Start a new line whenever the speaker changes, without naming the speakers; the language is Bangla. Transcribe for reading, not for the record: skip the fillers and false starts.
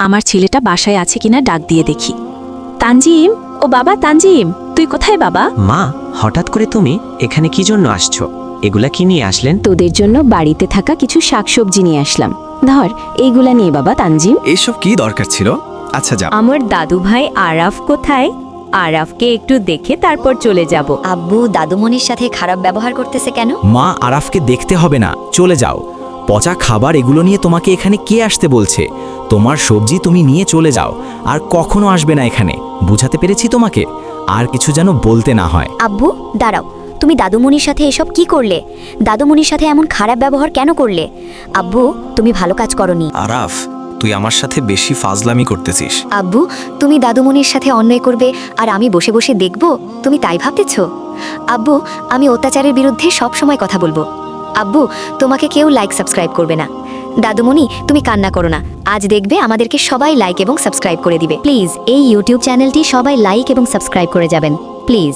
আমার ছেলেটা বাসায় আছে কিনা ডাক দিয়ে দেখি। তানজিম, ও বাবা তানজিম, তুই কোথায় বাবা?
মা, হঠাৎ করে তুমি এখানে কি জন্য আসছো? এগুলা কি নিয়ে আসলেন?
তোদের জন্য বাড়িতে থাকা কিছু শাকসবজি নিয়ে আসলাম। ধর, এইগুলা নিয়ে বাবা তানজিম।
এসব কি দরকার ছিল? আচ্ছা যাও।
আমার দাদু ভাই আরাফ কোথায়? আরাফকে একটু দেখে তারপর চলে যাব।
আব্বু দাদুমণির সাথে খারাপ ব্যবহার করতেছে কেন?
মা, আরাফকে দেখতে হবে না, চলে যাও। পচা খাবার এগুলো নিয়ে তোমাকে এখানে কে আসতে বলছে? তোমার সবজি তুমি নিয়ে চলে যাও, আর কখনো আসবে না এখানে। বুঝাতে পেরেছি তোমাকে? আর কিছু যেন বলতে না হয়।
আব্বু দাঁড়াও, তুমি দাদুমণির সাথে এসব কি করলে? দাদুমণির সাথে এমন খারাপ ব্যবহার কেন করলে? আব্বু, তুমি ভালো কাজ করনি।
আরাফ, তুই আমার সাথে বেশি ফাজলামি করতেছিস।
আব্বু, তুমি দাদুমণির সাথে অন্যায় করবে আর আমি বসে বসে দেখব? তুমি তাই ভাবতেছ? আব্বু, আমি অত্যাচারের বিরুদ্ধে সব সময় কথা বলবো। আব্বু, তোমাকে কেউ লাইক সাবস্ক্রাইব করবে না। দাদুমণি, তুমি কান্না করো না। আজ দেখবে আমাদেরকে সবাই লাইক এবং সাবস্ক্রাইব করে দিবে। প্লিজ এই ইউটিউব চ্যানেলটি সবাই লাইক এবং সাবস্ক্রাইব করে যাবেন প্লিজ।